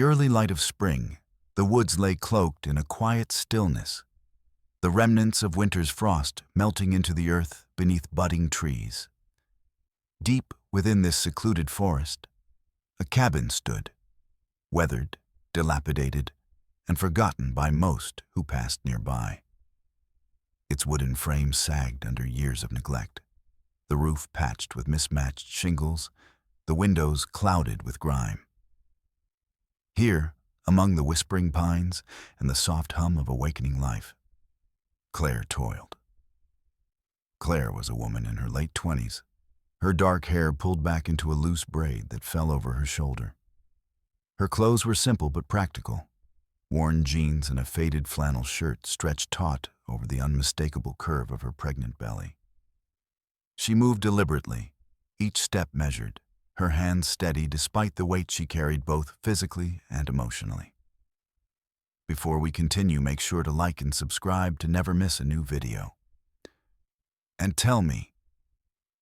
the early light of spring, the woods lay cloaked in a quiet stillness, the remnants of winter's frost melting into the earth beneath budding trees. Deep within this secluded forest, a cabin stood, weathered, dilapidated, and forgotten by most who passed nearby. Its wooden frame sagged under years of neglect, the roof patched with mismatched shingles, the windows clouded with grime. Here, among the whispering pines and the soft hum of awakening life, Claire toiled. Claire was a woman in her late 20s, her dark hair pulled back into a loose braid that fell over her shoulder. Her clothes were simple but practical. Worn jeans and a faded flannel shirt stretched taut over the unmistakable curve of her pregnant belly. She moved deliberately, each step measured, her hands steady despite the weight she carried both physically and emotionally. Before we continue, make sure to like and subscribe to never miss a new video. And tell me,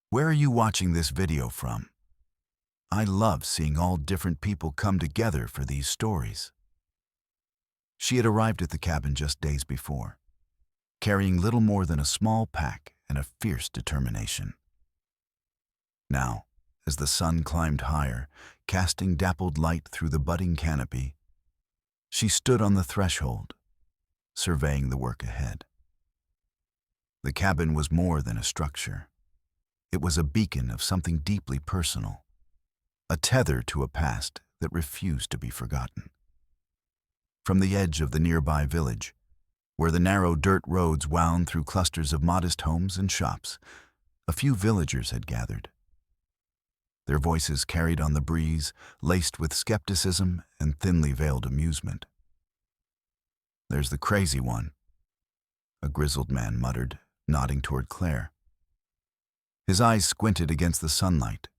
where are you watching this video from? I love seeing all different people come together for these stories. She had arrived at the cabin just days before, carrying little more than a small pack and a fierce determination. Now, as the sun climbed higher, casting dappled light through the budding canopy, she stood on the threshold, surveying the work ahead. The cabin was more than a structure. It was a beacon of something deeply personal, a tether to a past that refused to be forgotten. From the edge of the nearby village, where the narrow dirt roads wound through clusters of modest homes and shops, a few villagers had gathered. Their voices carried on the breeze, laced with skepticism and thinly veiled amusement. "There's the crazy one," a grizzled man muttered, nodding toward Claire. His eyes squinted against the sunlight,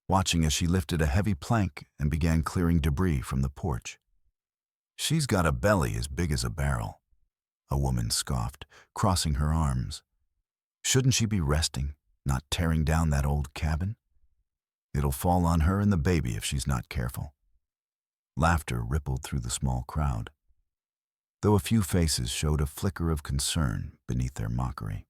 watching as she lifted a heavy plank and began clearing debris from the porch. "She's got a belly as big as a barrel," a woman scoffed, crossing her arms. "Shouldn't she be resting, not tearing down that old cabin? It'll fall on her and the baby if she's not careful." Laughter rippled through the small crowd, though a few faces showed a flicker of concern beneath their mockery.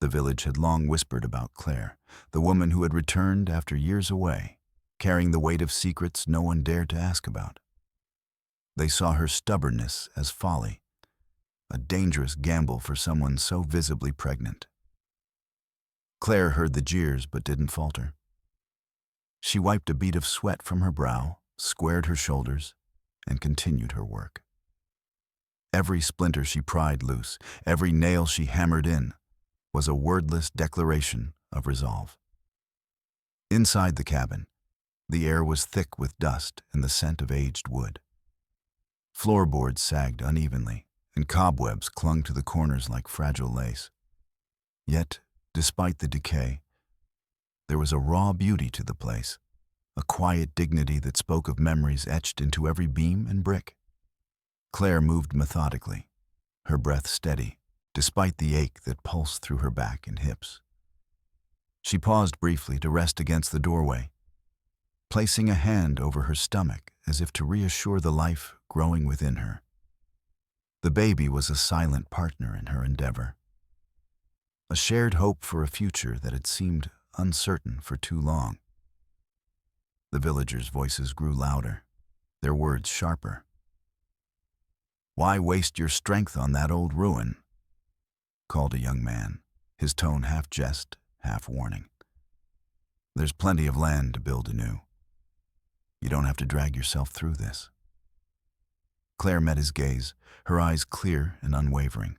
The village had long whispered about Claire, the woman who had returned after years away, carrying the weight of secrets no one dared to ask about. They saw her stubbornness as folly, a dangerous gamble for someone so visibly pregnant. Claire heard the jeers but didn't falter. She wiped a bead of sweat from her brow, squared her shoulders, and continued her work. Every splinter she pried loose, every nail she hammered in, was a wordless declaration of resolve. Inside the cabin, the air was thick with dust and the scent of aged wood. Floorboards sagged unevenly, and cobwebs clung to the corners like fragile lace. Yet, despite the decay, there was a raw beauty to the place, a quiet dignity that spoke of memories etched into every beam and brick. Claire moved methodically, her breath steady, despite the ache that pulsed through her back and hips. She paused briefly to rest against the doorway, placing a hand over her stomach as if to reassure the life growing within her. The baby was a silent partner in her endeavor, a shared hope for a future that had seemed uncertain for too long. The villagers' voices grew louder, their words sharper. "Why waste your strength on that old ruin?" called a young man, his tone half jest, half warning. "There's plenty of land to build anew. You don't have to drag yourself through this." Claire met his gaze, her eyes clear and unwavering.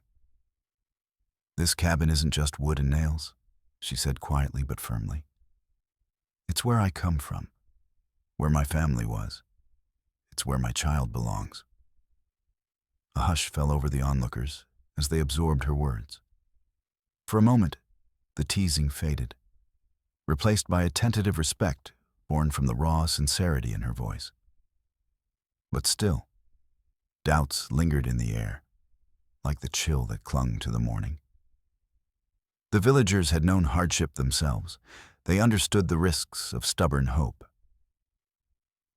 "This cabin isn't just wood and nails," she said quietly but firmly. "It's where I come from, where my family was. It's where my child belongs." A hush fell over the onlookers as they absorbed her words. For a moment, the teasing faded, replaced by a tentative respect born from the raw sincerity in her voice. But still, doubts lingered in the air, like the chill that clung to the morning. The villagers had known hardship themselves. They understood the risks of stubborn hope.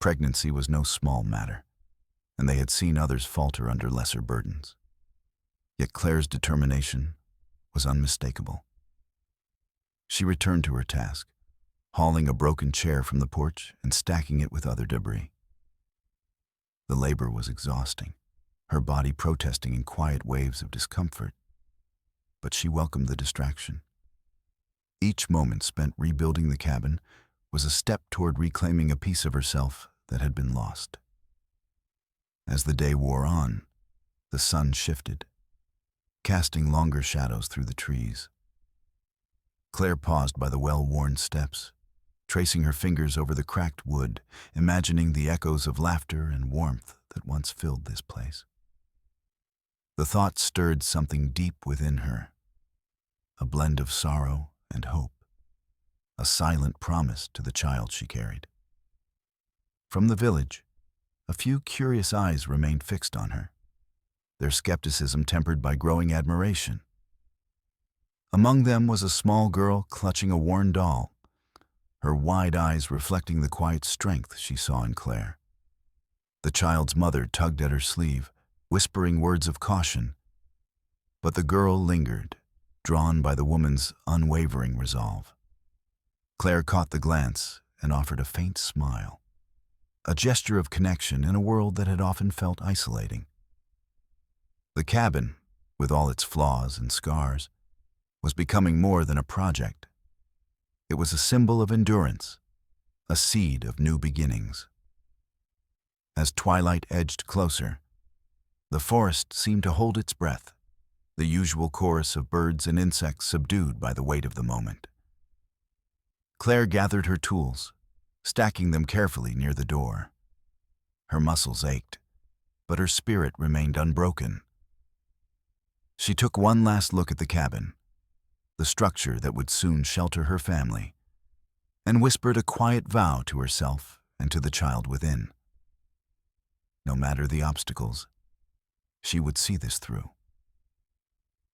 Pregnancy was no small matter, and they had seen others falter under lesser burdens. Yet Claire's determination was unmistakable. She returned to her task, hauling a broken chair from the porch and stacking it with other debris. The labor was exhausting, her body protesting in quiet waves of discomfort, but she welcomed the distraction. Each moment spent rebuilding the cabin was a step toward reclaiming a piece of herself that had been lost. As the day wore on, the sun shifted, casting longer shadows through the trees. Claire paused by the well-worn steps, tracing her fingers over the cracked wood, imagining the echoes of laughter and warmth that once filled this place. The thought stirred something deep within her, a blend of sorrow and hope, a silent promise to the child she carried. From the village, a few curious eyes remained fixed on her, their skepticism tempered by growing admiration. Among them was a small girl clutching a worn doll, her wide eyes reflecting the quiet strength she saw in Claire. The child's mother tugged at her sleeve, whispering words of caution, but the girl lingered, drawn by the woman's unwavering resolve. Claire caught the glance and offered a faint smile, a gesture of connection in a world that had often felt isolating. The cabin, with all its flaws and scars, was becoming more than a project. It was a symbol of endurance, a seed of new beginnings. As twilight edged closer, the forest seemed to hold its breath, the usual chorus of birds and insects subdued by the weight of the moment. Claire gathered her tools, stacking them carefully near the door. Her muscles ached, but her spirit remained unbroken. She took one last look at the cabin, the structure that would soon shelter her family, and whispered a quiet vow to herself and to the child within. No matter the obstacles, she would see this through.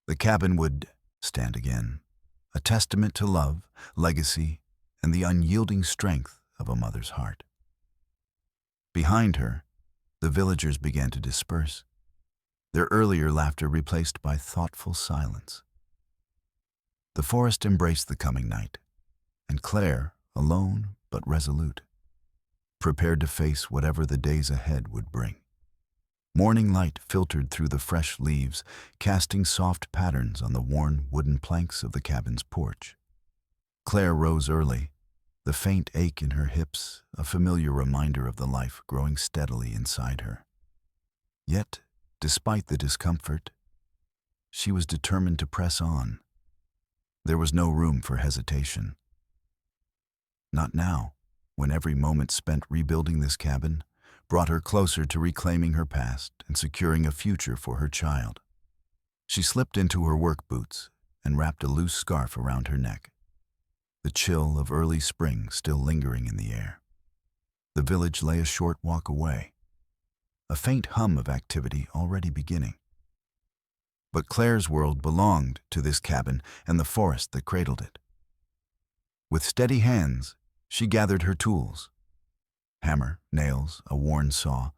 The cabin would stand again, a testament to love, legacy, and the unyielding strength of a mother's heart. Behind her, the villagers began to disperse, their earlier laughter replaced by thoughtful silence. The forest embraced the coming night, and Claire, alone but resolute, prepared to face whatever the days ahead would bring. Morning light filtered through the fresh leaves, casting soft patterns on the worn wooden planks of the cabin's porch. Claire rose early, the faint ache in her hips a familiar reminder of the life growing steadily inside her. Yet, despite the discomfort, she was determined to press on. There was no room for hesitation. Not now, when every moment spent rebuilding this cabin brought her closer to reclaiming her past and securing a future for her child. She slipped into her work boots and wrapped a loose scarf around her neck, the chill of early spring still lingering in the air. The village lay a short walk away, a faint hum of activity already beginning. But Claire's world belonged to this cabin and the forest that cradled it. With steady hands, she gathered her tools, hammer, nails, a worn saw,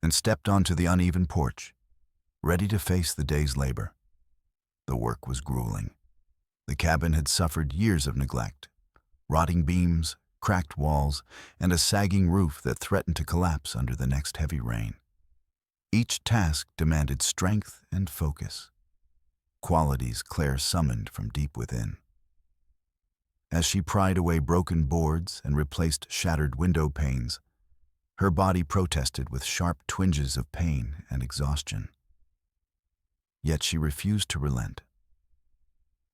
and stepped onto the uneven porch, ready to face the day's labor. The work was grueling. The cabin had suffered years of neglect, rotting beams, cracked walls, and a sagging roof that threatened to collapse under the next heavy rain. Each task demanded strength and focus, qualities Claire summoned from deep within. As she pried away broken boards and replaced shattered window panes, her body protested with sharp twinges of pain and exhaustion. Yet she refused to relent.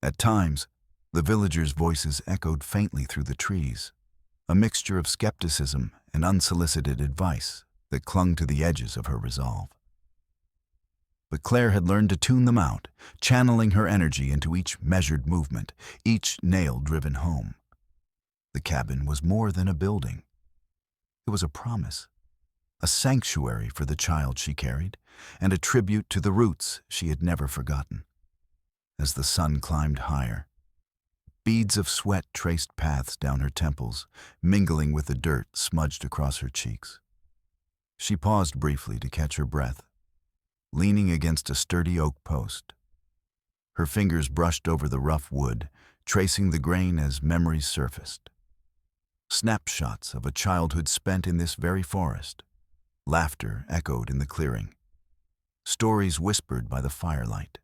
At times, the villagers' voices echoed faintly through the trees, a mixture of skepticism and unsolicited advice that clung to the edges of her resolve. But Claire had learned to tune them out, channeling her energy into each measured movement, each nail driven home. The cabin was more than a building. It was a promise, a sanctuary for the child she carried, and a tribute to the roots she had never forgotten. As the sun climbed higher, Beads of sweat traced paths down her temples, mingling with the dirt smudged across her cheeks. She paused briefly to catch her breath, leaning against a sturdy oak post. Her fingers brushed over the rough wood, tracing the grain as memories surfaced. Snapshots of a childhood spent in this very forest. Laughter echoed in the clearing. Stories whispered by the firelight.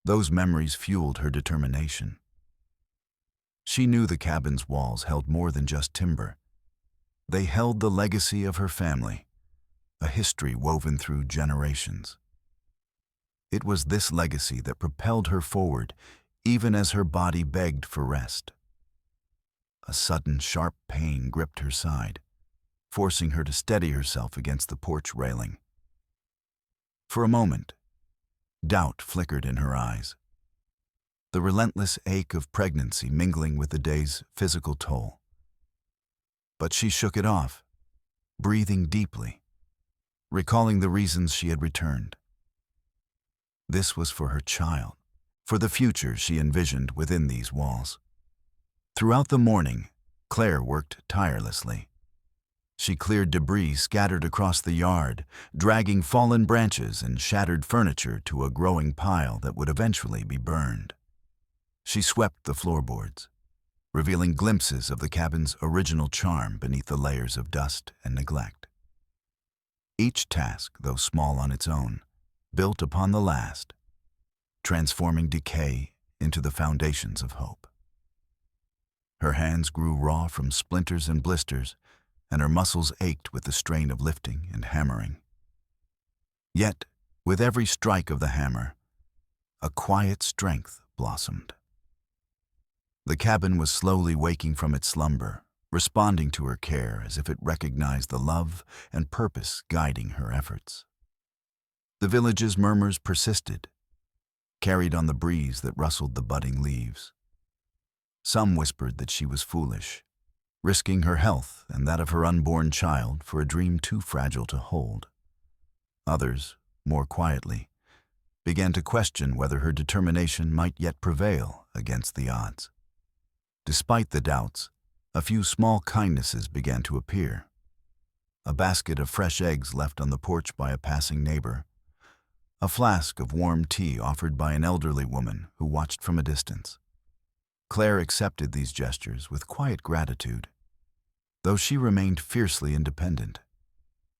Those memories fueled her determination. She knew the cabin's walls held more than just timber. They held the legacy of her family, a history woven through generations. It was this legacy that propelled her forward, even as her body begged for rest. A sudden, sharp pain gripped her side, forcing her to steady herself against the porch railing. For a moment, doubt flickered in her eyes, the relentless ache of pregnancy mingling with the day's physical toll. But she shook it off, breathing deeply, recalling the reasons she had returned. This was for her child, for the future she envisioned within these walls. Throughout the morning, Claire worked tirelessly. She cleared debris scattered across the yard, dragging fallen branches and shattered furniture to a growing pile that would eventually be burned. She swept the floorboards, revealing glimpses of the cabin's original charm beneath the layers of dust and neglect. Each task, though small on its own, built upon the last, transforming decay into the foundations of hope. Her hands grew raw from splinters and blisters, and her muscles ached with the strain of lifting and hammering. Yet, with every strike of the hammer, a quiet strength blossomed. The cabin was slowly waking from its slumber, responding to her care as if it recognized the love and purpose guiding her efforts. The village's murmurs persisted, carried on the breeze that rustled the budding leaves. Some whispered that she was foolish, risking her health and that of her unborn child for a dream too fragile to hold. Others, more quietly, began to question whether her determination might yet prevail against the odds. Despite the doubts, a few small kindnesses began to appear. A basket of fresh eggs left on the porch by a passing neighbor, a flask of warm tea offered by an elderly woman who watched from a distance. Claire accepted these gestures with quiet gratitude, though she remained fiercely independent,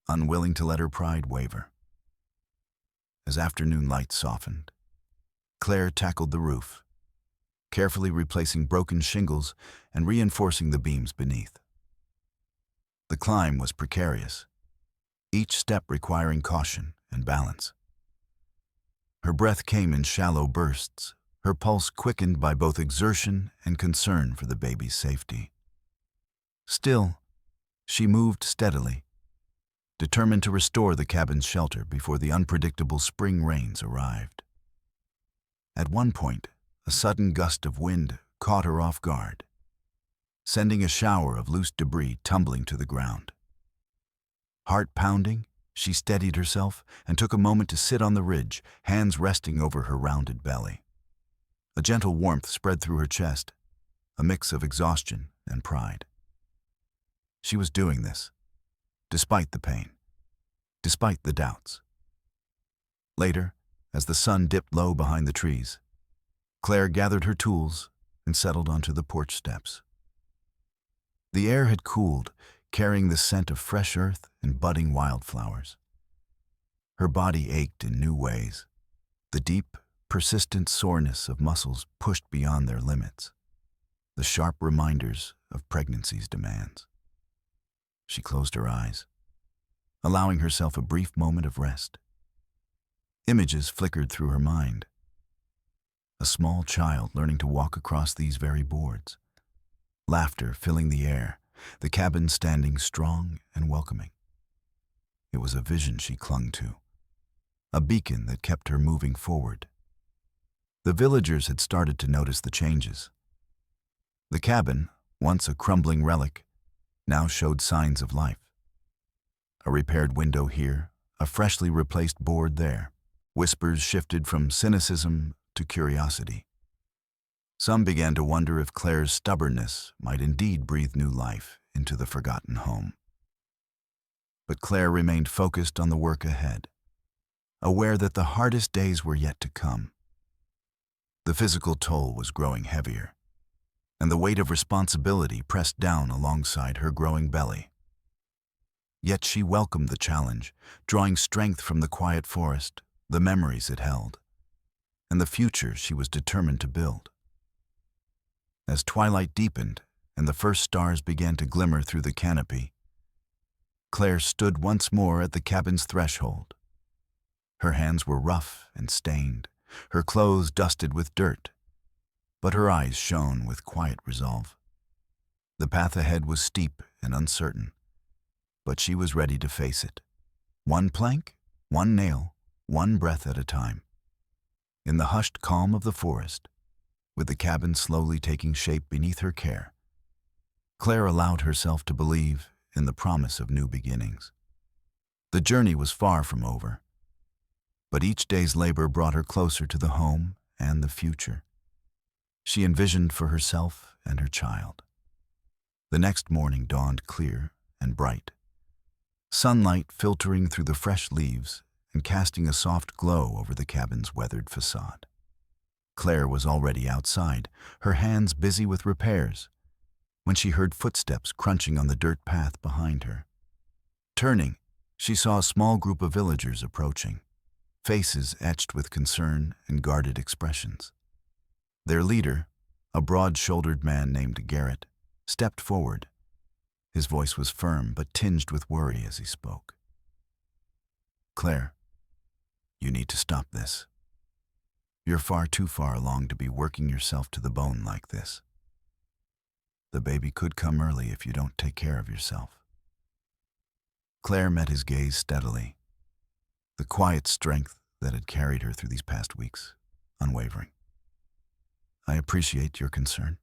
unwilling to let her pride waver. As afternoon light softened, Claire tackled the roof, carefully replacing broken shingles and reinforcing the beams beneath. The climb was precarious, each step requiring caution and balance. Her breath came in shallow bursts, her pulse quickened by both exertion and concern for the baby's safety. Still, she moved steadily, determined to restore the cabin's shelter before the unpredictable spring rains arrived. At one point, a sudden gust of wind caught her off guard, sending a shower of loose debris tumbling to the ground. Heart pounding, she steadied herself and took a moment to sit on the ridge, hands resting over her rounded belly. A gentle warmth spread through her chest, a mix of exhaustion and pride. She was doing this, despite the pain, despite the doubts. Later, as the sun dipped low behind the trees, Claire gathered her tools and settled onto the porch steps. The air had cooled, carrying the scent of fresh earth and budding wildflowers. Her body ached in new ways, the deep, persistent soreness of muscles pushed beyond their limits, the sharp reminders of pregnancy's demands. She closed her eyes, allowing herself a brief moment of rest. Images flickered through her mind. A small child learning to walk across these very boards, laughter filling the air, the cabin standing strong and welcoming. It was a vision she clung to, a beacon that kept her moving forward. The villagers had started to notice the changes. The cabin, once a crumbling relic, now showed signs of life. A repaired window here, a freshly replaced board there. Whispers shifted from cynicism to curiosity. Some began to wonder if Claire's stubbornness might indeed breathe new life into the forgotten home. But Claire remained focused on the work ahead, aware that the hardest days were yet to come. The physical toll was growing heavier, and the weight of responsibility pressed down alongside her growing belly. Yet she welcomed the challenge, drawing strength from the quiet forest, the memories it held, and the future she was determined to build. As twilight deepened and the first stars began to glimmer through the canopy, Claire stood once more at the cabin's threshold. Her hands were rough and stained, her clothes dusted with dirt, but her eyes shone with quiet resolve. The path ahead was steep and uncertain, but she was ready to face it. One plank, one nail, one breath at a time. In the hushed calm of the forest, with the cabin slowly taking shape beneath her care, Claire allowed herself to believe in the promise of new beginnings. The journey was far from over, but each day's labor brought her closer to the home and the future she envisioned for herself and her child. The next morning dawned clear and bright, sunlight filtering through the fresh leaves and casting a soft glow over the cabin's weathered facade. Claire was already outside, her hands busy with repairs, when she heard footsteps crunching on the dirt path behind her. Turning, she saw a small group of villagers approaching, faces etched with concern and guarded expressions. Their leader, a broad-shouldered man named Garrett, stepped forward. His voice was firm but tinged with worry as he spoke. "Claire, you need to stop this. You're far too far along to be working yourself to the bone like this. The baby could come early if you don't take care of yourself." Claire met his gaze steadily, the quiet strength that had carried her through these past weeks unwavering. "I appreciate your concern,"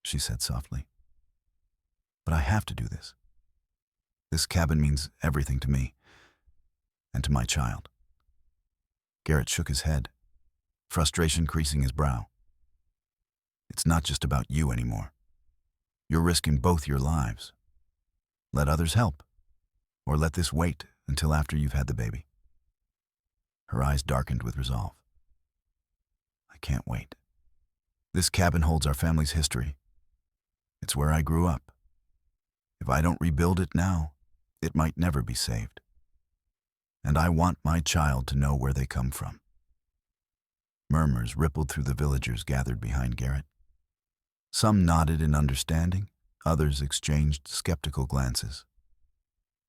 she said softly, "but I have to do this. This cabin means everything to me and to my child." Garrett shook his head, frustration creasing his brow. "It's not just about you anymore. You're risking both your lives. Let others help, or let this wait until after you've had the baby." Her eyes darkened with resolve. "I can't wait. This cabin holds our family's history. It's where I grew up. If I don't rebuild it now, it might never be saved. And I want my child to know where they come from." Murmurs rippled through the villagers gathered behind Garrett. Some nodded in understanding, others exchanged skeptical glances.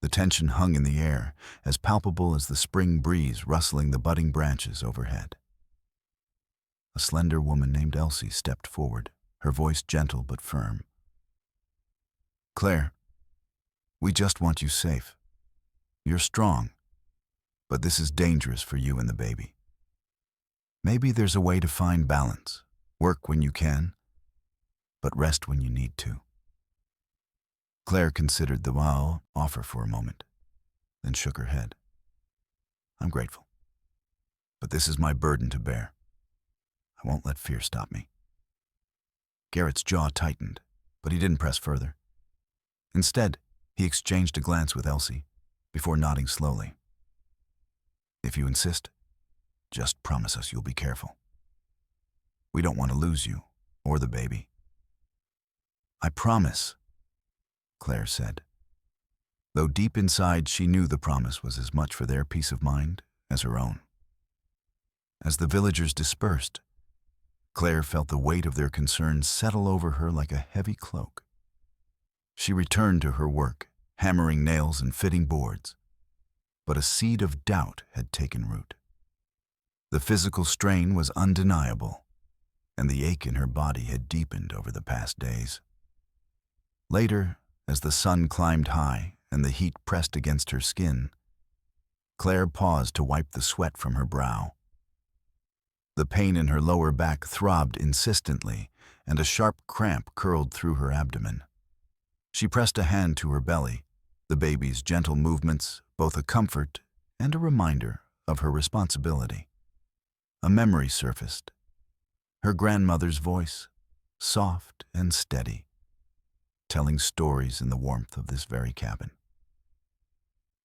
The tension hung in the air, as palpable as the spring breeze rustling the budding branches overhead. A slender woman named Elsie stepped forward, her voice gentle but firm. "Claire, we just want you safe. You're strong, but this is dangerous for you and the baby. Maybe there's a way to find balance, work when you can, but rest when you need to." Claire considered the offer for a moment, then shook her head. "I'm grateful, but this is my burden to bear. I won't let fear stop me." Garrett's jaw tightened, but he didn't press further. Instead, he exchanged a glance with Elsie, before nodding slowly. "If you insist, just promise us you'll be careful. We don't want to lose you, or the baby." "I promise," Claire said, though deep inside she knew the promise was as much for their peace of mind as her own. As the villagers dispersed, Claire felt the weight of their concerns settle over her like a heavy cloak. She returned to her work, hammering nails and fitting boards, but a seed of doubt had taken root. The physical strain was undeniable, and the ache in her body had deepened over the past days. Later, as the sun climbed high and the heat pressed against her skin, Claire paused to wipe the sweat from her brow. The pain in her lower back throbbed insistently, and a sharp cramp curled through her abdomen. She pressed a hand to her belly, the baby's gentle movements both a comfort and a reminder of her responsibility. A memory surfaced. her grandmother's voice, soft and steady, telling stories in the warmth of this very cabin.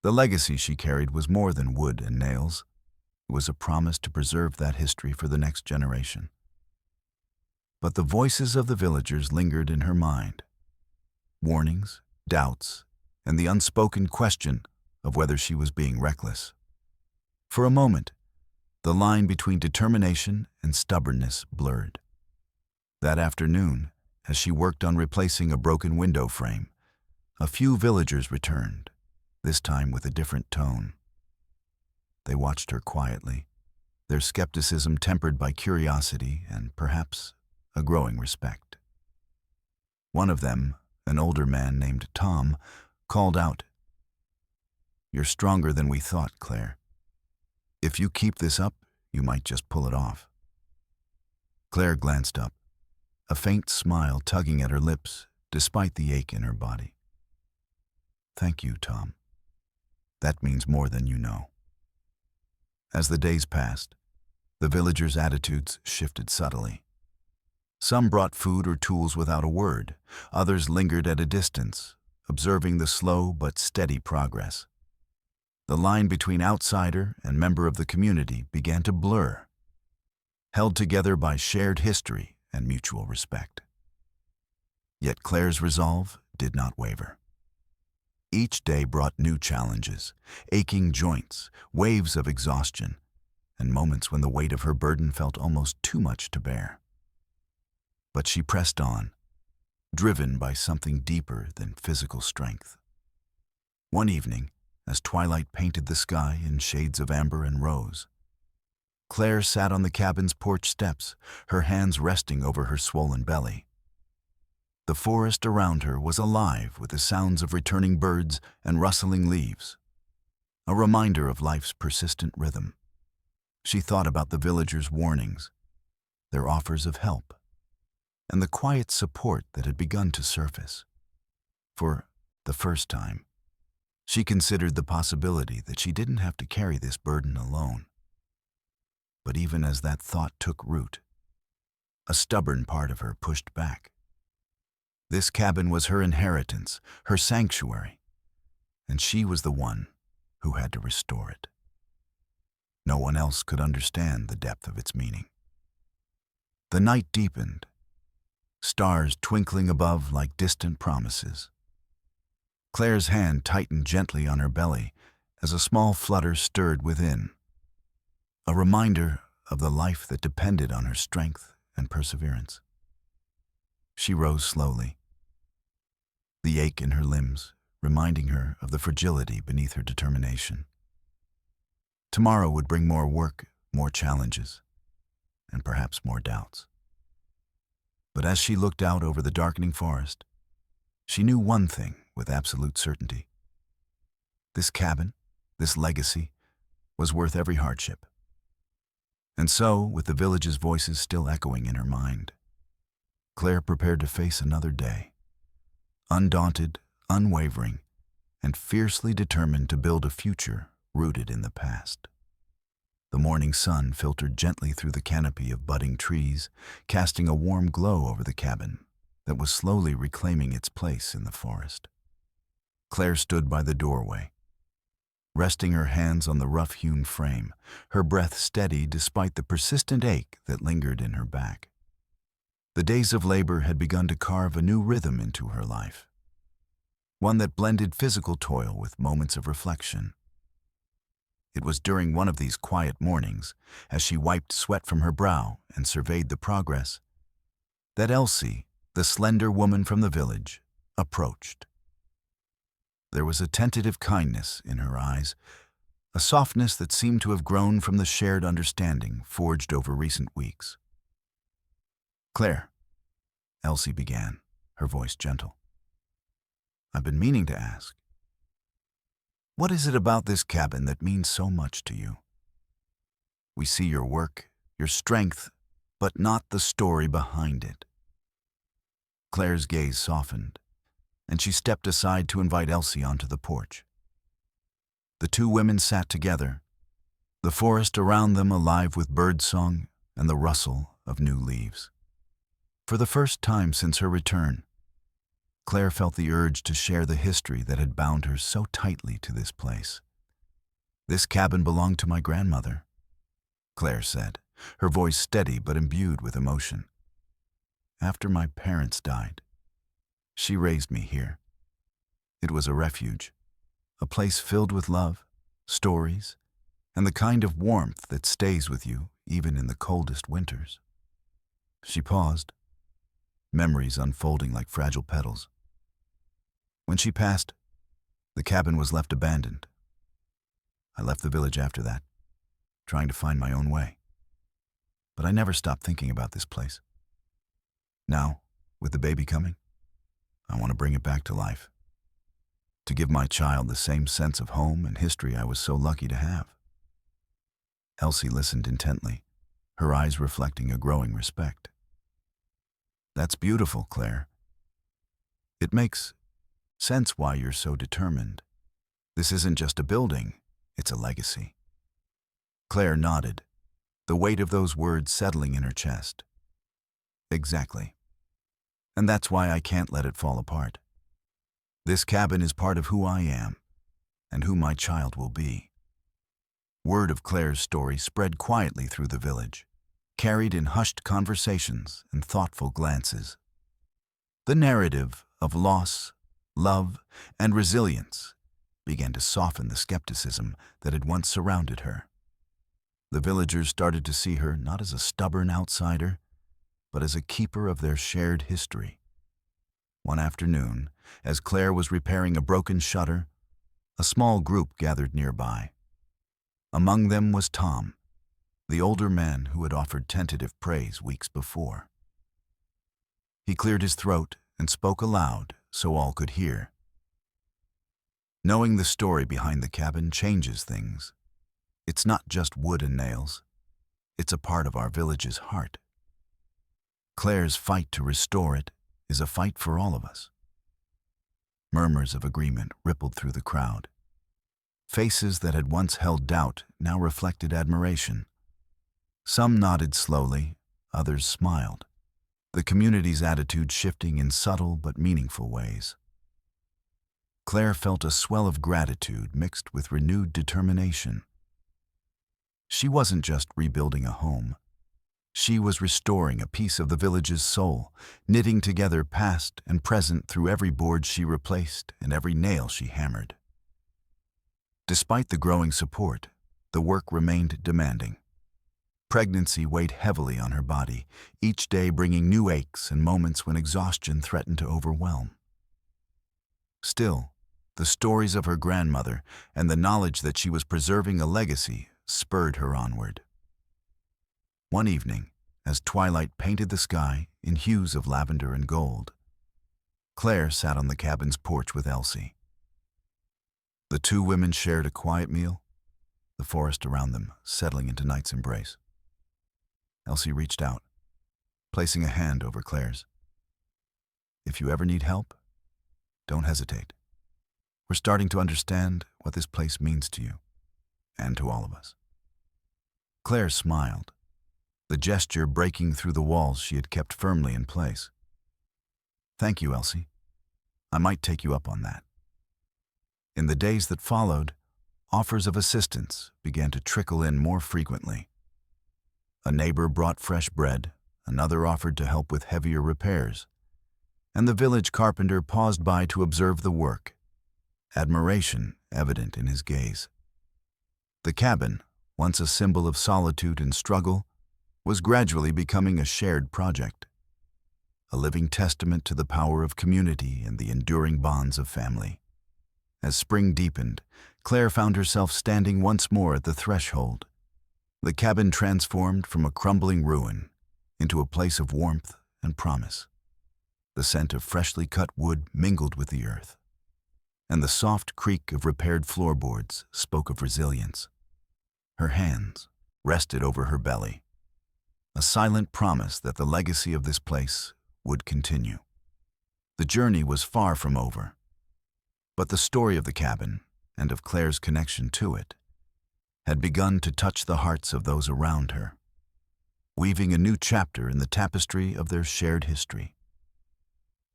The legacy she carried was more than wood and nails. It was a promise to preserve that history for the next generation. But the voices of the villagers lingered in her mind. Warnings, doubts, and the unspoken question of whether she was being reckless. For a moment, the line between determination and stubbornness blurred. That afternoon, as she worked on replacing a broken window frame, a few villagers returned, this time with a different tone. They watched her quietly, their skepticism tempered by curiosity and perhaps a growing respect. One of them, an older man named Tom, called out, "You're stronger than we thought, Claire. If you keep this up, you might just pull it off." Claire glanced up, a faint smile tugging at her lips despite the ache in her body. "Thank you, Tom. That means more than you know." As the days passed, the villagers' attitudes shifted subtly. Some brought food or tools without a word. Others lingered at a distance, observing the slow but steady progress. The line between outsider and member of the community began to blur, held together by shared history and mutual respect. Yet Claire's resolve did not waver. Each day brought new challenges, aching joints, waves of exhaustion, and moments when the weight of her burden felt almost too much to bear. But she pressed on, driven by something deeper than physical strength. One evening, as twilight painted the sky in shades of amber and rose, Claire sat on the cabin's porch steps, her hands resting over her swollen belly. The forest around her was alive with the sounds of returning birds and rustling leaves, a reminder of life's persistent rhythm. She thought about the villagers' warnings, their offers of help, and the quiet support that had begun to surface. For the first time, she considered the possibility that she didn't have to carry this burden alone. But even as that thought took root, a stubborn part of her pushed back. This cabin was her inheritance, her sanctuary, and she was the one who had to restore it. No one else could understand the depth of its meaning. The night deepened, stars twinkling above like distant promises. Claire's hand tightened gently on her belly as a small flutter stirred within, a reminder of the life that depended on her strength and perseverance. She rose slowly, the ache in her limbs reminding her of the fragility beneath her determination. Tomorrow would bring more work, more challenges, and perhaps more doubts. But as she looked out over the darkening forest, she knew one thing with absolute certainty. This cabin, this legacy, was worth every hardship. And so, with the village's voices still echoing in her mind, Claire prepared to face another day, undaunted, unwavering, and fiercely determined to build a future rooted in the past. The morning sun filtered gently through the canopy of budding trees, casting a warm glow over the cabin that was slowly reclaiming its place in the forest. Claire stood by the doorway, resting her hands on the rough-hewn frame, her breath steady despite the persistent ache that lingered in her back. The days of labor had begun to carve a new rhythm into her life, one that blended physical toil with moments of reflection. It was during one of these quiet mornings, as she wiped sweat from her brow and surveyed the progress, that Elsie, the slender woman from the village, approached. There was a tentative kindness in her eyes, a softness that seemed to have grown from the shared understanding forged over recent weeks. "Claire," Elsie began, her voice gentle, "I've been meaning to ask, what is it about this cabin that means so much to you? We see your work, your strength, but not the story behind it." Claire's gaze softened, and she stepped aside to invite Elsie onto the porch. The two women sat together, the forest around them alive with birdsong and the rustle of new leaves. For the first time since her return, Claire felt the urge to share the history that had bound her so tightly to this place. "This cabin belonged to my grandmother," Claire said, her voice steady but imbued with emotion. "After my parents died, she raised me here. It was a refuge, a place filled with love, stories, and the kind of warmth that stays with you even in the coldest winters." She paused, memories unfolding like fragile petals. When she passed, the cabin was left abandoned. I left the village after that, trying to find my own way. But I never stopped thinking about this place. Now, with the baby coming, I want to bring it back to life, to give my child the same sense of home and history I was so lucky to have. Elsie listened intently, her eyes reflecting a growing respect. "That's beautiful, Claire. It makes sense why you're so determined. This isn't just a building, it's a legacy." Claire nodded, the weight of those words settling in her chest. "Exactly. And that's why I can't let it fall apart. This cabin is part of who I am and who my child will be." Word of Claire's story spread quietly through the village, carried in hushed conversations and thoughtful glances. The narrative of loss, love, and resilience began to soften the skepticism that had once surrounded her. The villagers started to see her not as a stubborn outsider, but as a keeper of their shared history. One afternoon, as Claire was repairing a broken shutter, a small group gathered nearby. Among them was Tom, the older man who had offered tentative praise weeks before. He cleared his throat and spoke aloud so all could hear. "Knowing the story behind the cabin changes things. It's not just wood and nails. It's a part of our village's heart. Claire's fight to restore it is a fight for all of us." Murmurs of agreement rippled through the crowd. Faces that had once held doubt now reflected admiration. Some nodded slowly, others smiled, the community's attitude shifting in subtle but meaningful ways. Claire felt a swell of gratitude mixed with renewed determination. She wasn't just rebuilding a home. She was restoring a piece of the village's soul, knitting together past and present through every board she replaced and every nail she hammered. Despite the growing support, the work remained demanding. Pregnancy weighed heavily on her body, each day bringing new aches and moments when exhaustion threatened to overwhelm. Still, the stories of her grandmother and the knowledge that she was preserving a legacy spurred her onward. One evening, as twilight painted the sky in hues of lavender and gold, Claire sat on the cabin's porch with Elsie. The two women shared a quiet meal, the forest around them settling into night's embrace. Elsie reached out, placing a hand over Claire's. "If you ever need help, don't hesitate. We're starting to understand what this place means to you, and to all of us." Claire smiled, the gesture breaking through the walls she had kept firmly in place. "Thank you, Elsie. I might take you up on that." In the days that followed, offers of assistance began to trickle in more frequently. A neighbor brought fresh bread, another offered to help with heavier repairs, and the village carpenter paused by to observe the work, admiration evident in his gaze. The cabin, once a symbol of solitude and struggle, was gradually becoming a shared project, a living testament to the power of community and the enduring bonds of family. As spring deepened, Claire found herself standing once more at the threshold. The cabin transformed from a crumbling ruin into a place of warmth and promise. The scent of freshly cut wood mingled with the earth, and the soft creak of repaired floorboards spoke of resilience. Her hands rested over her belly, a silent promise that the legacy of this place would continue. The journey was far from over, but the story of the cabin, and of Claire's connection to it, had begun to touch the hearts of those around her. weaving a new chapter in the tapestry of their shared history.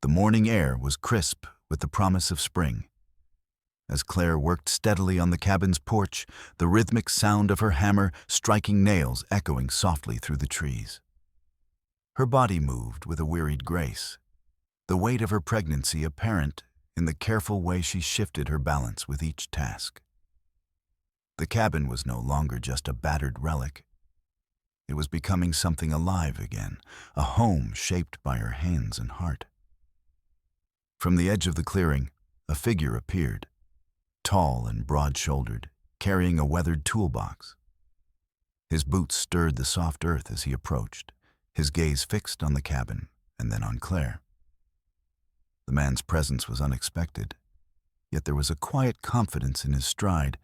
The morning air was crisp with the promise of spring. As Claire worked steadily on the cabin's porch, the rhythmic sound of her hammer striking nails echoing softly through the trees. Her body moved with a wearied grace, the weight of her pregnancy apparent in the careful way she shifted her balance with each task. The cabin was no longer just a battered relic. It was becoming something alive again, a home shaped by her hands and heart. From the edge of the clearing, a figure appeared, tall and broad-shouldered, carrying a weathered toolbox. His boots stirred the soft earth as he approached, his gaze fixed on the cabin and then on Claire. The man's presence was unexpected, yet there was a quiet confidence in his stride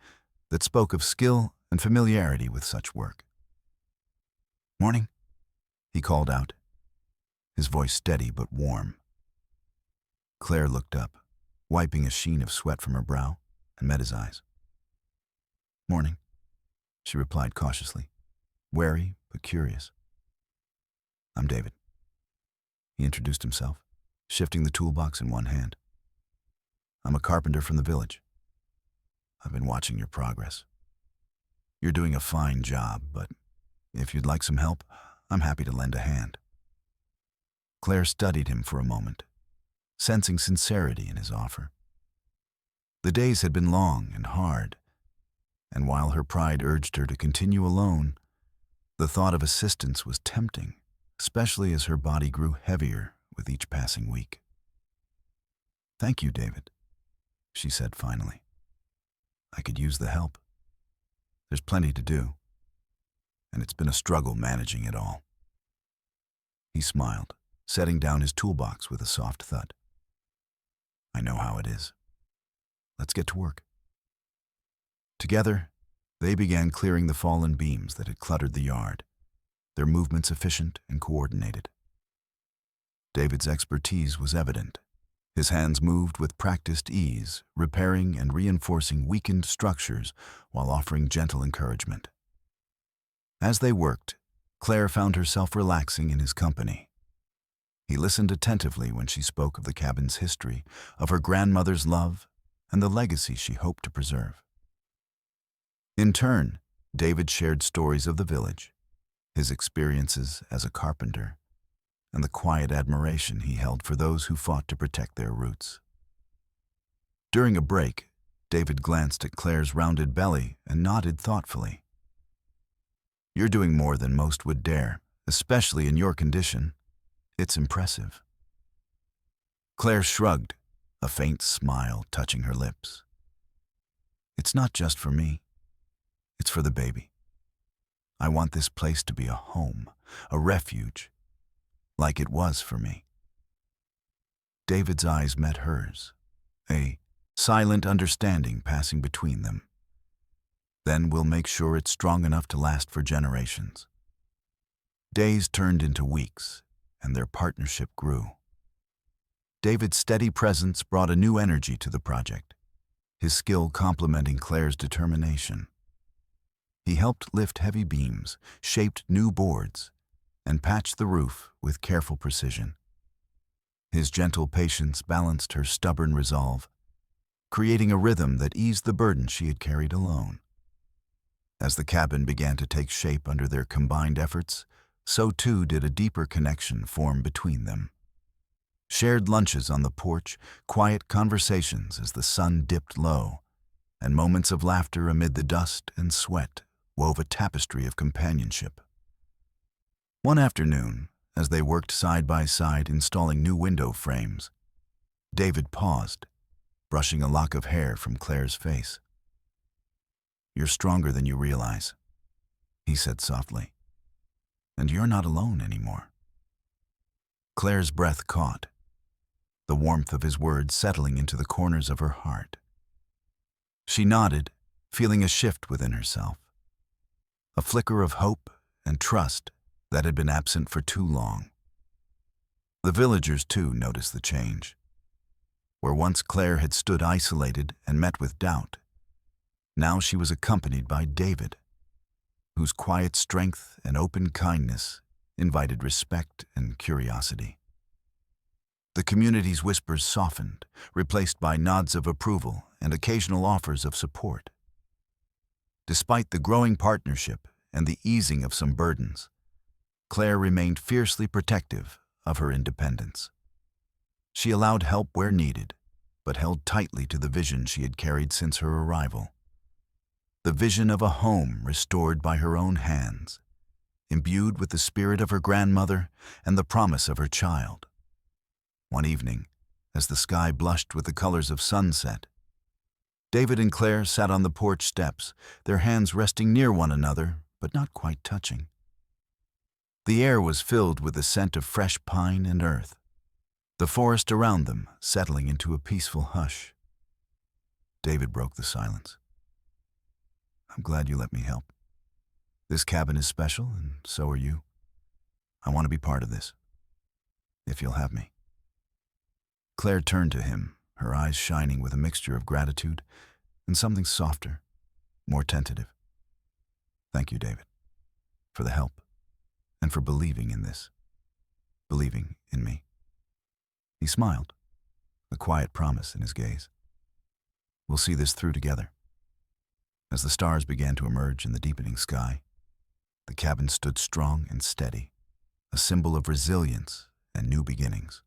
that spoke of skill and familiarity with such work. "Morning," he called out, his voice steady but warm. Claire looked up, wiping a sheen of sweat from her brow, and met his eyes. "Morning," she replied cautiously, wary but curious. "I'm David," he introduced himself, shifting the toolbox in one hand. "I'm a carpenter from the village. I've been watching your progress. You're doing a fine job, but if you'd like some help, I'm happy to lend a hand." Claire studied him for a moment, sensing sincerity in his offer. The days had been long and hard, and while her pride urged her to continue alone, the thought of assistance was tempting, especially as her body grew heavier with each passing week. "Thank you, David," she said finally. "I could use the help. There's plenty to do, and it's been a struggle managing it all." He smiled, setting down his toolbox with a soft thud. "I know how it is. Let's get to work." Together, they began clearing the fallen beams that had cluttered the yard, their movements efficient and coordinated. David's expertise was evident. His hands moved with practiced ease, repairing and reinforcing weakened structures while offering gentle encouragement. As they worked, Claire found herself relaxing in his company. He listened attentively when she spoke of the cabin's history, of her grandmother's love, and the legacy she hoped to preserve. In turn, David shared stories of the village, his experiences as a carpenter, and the quiet admiration he held for those who fought to protect their roots. During a break, David glanced at Claire's rounded belly and nodded thoughtfully. "You're doing more than most would dare, especially in your condition. It's impressive." Claire shrugged, a faint smile touching her lips. "It's not just for me. It's for the baby. I want this place to be a home, a refuge, like it was for me." David's eyes met hers, a silent understanding passing between them. "Then we'll make sure it's strong enough to last for generations." Days turned into weeks, and their partnership grew. David's steady presence brought a new energy to the project, his skill complementing Claire's determination. He helped lift heavy beams, shaped new boards, and patched the roof with careful precision. His gentle patience balanced her stubborn resolve, creating a rhythm that eased the burden she had carried alone. As the cabin began to take shape under their combined efforts, so too did a deeper connection form between them. Shared lunches on the porch, quiet conversations as the sun dipped low, and moments of laughter amid the dust and sweat wove a tapestry of companionship. One afternoon, as they worked side by side installing new window frames, David paused, brushing a lock of hair from Claire's face. "You're stronger than you realize," he said softly. "And you're not alone anymore." Claire's breath caught, the warmth of his words settling into the corners of her heart. She nodded, feeling a shift within herself, a flicker of hope and trust that had been absent for too long. The villagers, too, noticed the change. Where once Claire had stood isolated and met with doubt, now she was accompanied by David, whose quiet strength and open kindness invited respect and curiosity. The community's whispers softened, replaced by nods of approval and occasional offers of support. Despite the growing partnership and the easing of some burdens, Claire remained fiercely protective of her independence. She allowed help where needed, but held tightly to the vision she had carried since her arrival. The vision of a home restored by her own hands, imbued with the spirit of her grandmother and the promise of her child. One evening, as the sky blushed with the colors of sunset, David and Claire sat on the porch steps, their hands resting near one another, but not quite touching. The air was filled with the scent of fresh pine and earth, the forest around them settling into a peaceful hush. David broke the silence. "I'm glad you let me help. This cabin is special, and so are you. I want to be part of this, if you'll have me." Claire turned to him, her eyes shining with a mixture of gratitude and something softer, more tentative. "Thank you, David, for the help, and for believing in this, believing in me." He smiled, a quiet promise in his gaze. "We'll see this through together." As the stars began to emerge in the deepening sky, the cabin stood strong and steady, a symbol of resilience and new beginnings.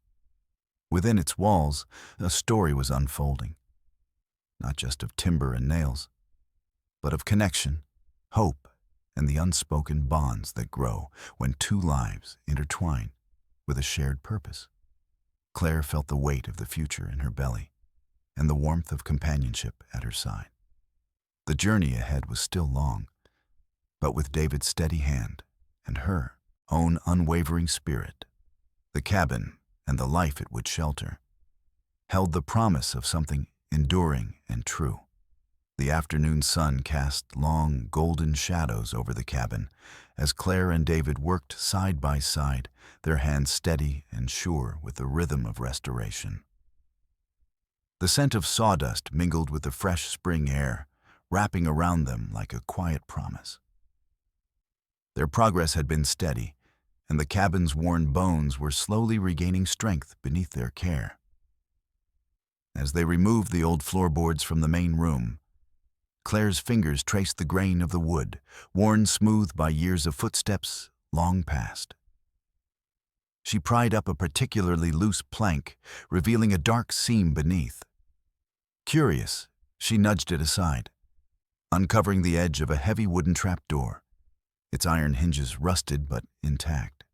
Within its walls, a story was unfolding, not just of timber and nails, but of connection, hope, and the unspoken bonds that grow when two lives intertwine with a shared purpose. Claire felt the weight of the future in her belly and the warmth of companionship at her side. The journey ahead was still long, but with David's steady hand and her own unwavering spirit, the cabin and the life it would shelter held the promise of something enduring and true. The afternoon sun cast long, golden shadows over the cabin as Claire and David worked side by side, their hands steady and sure with the rhythm of restoration. The scent of sawdust mingled with the fresh spring air, wrapping around them like a quiet promise. Their progress had been steady, and the cabin's worn bones were slowly regaining strength beneath their care. As they removed the old floorboards from the main room, Claire's fingers traced the grain of the wood, worn smooth by years of footsteps long past. She pried up a particularly loose plank, revealing a dark seam beneath. Curious, she nudged it aside, uncovering the edge of a heavy wooden trapdoor, its iron hinges rusted but intact.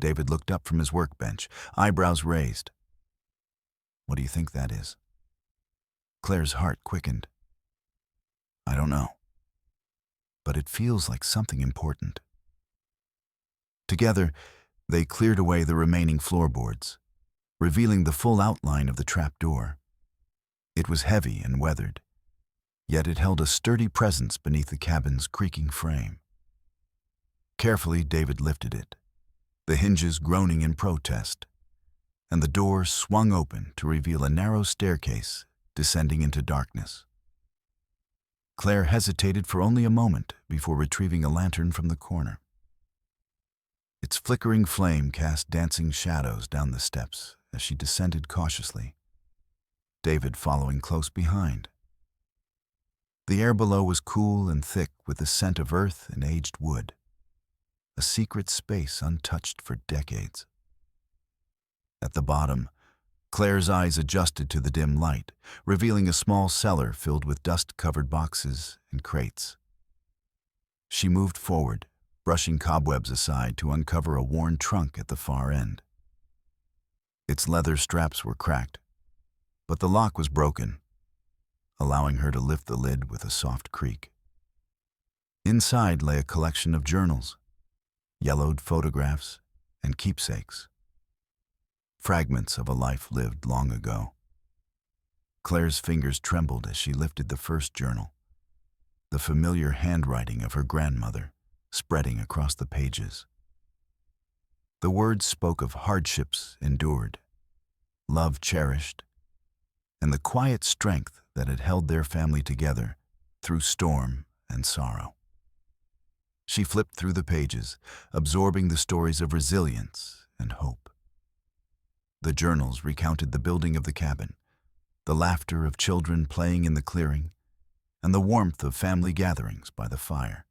David looked up from his workbench, eyebrows raised. "What do you think that is?" Claire's heart quickened. "I don't know, but it feels like something important." Together, they cleared away the remaining floorboards, revealing the full outline of the trapdoor. It was heavy and weathered, yet it held a sturdy presence beneath the cabin's creaking frame. Carefully, David lifted it, the hinges groaning in protest, and the door swung open to reveal a narrow staircase descending into darkness. Claire hesitated for only a moment before retrieving a lantern from the corner. Its flickering flame cast dancing shadows down the steps as she descended cautiously, David following close behind. The air below was cool and thick with the scent of earth and aged wood, a secret space untouched for decades. At the bottom, Claire's eyes adjusted to the dim light, revealing a small cellar filled with dust-covered boxes and crates. She moved forward, brushing cobwebs aside to uncover a worn trunk at the far end. Its leather straps were cracked, but the lock was broken, allowing her to lift the lid with a soft creak. Inside lay a collection of journals, yellowed photographs, and keepsakes, fragments of a life lived long ago. Claire's fingers trembled as she lifted the first journal, the familiar handwriting of her grandmother spreading across the pages. The words spoke of hardships endured, love cherished, and the quiet strength that had held their family together through storm and sorrow. She flipped through the pages, absorbing the stories of resilience and hope. The journals recounted the building of the cabin, the laughter of children playing in the clearing, and the warmth of family gatherings by the fire.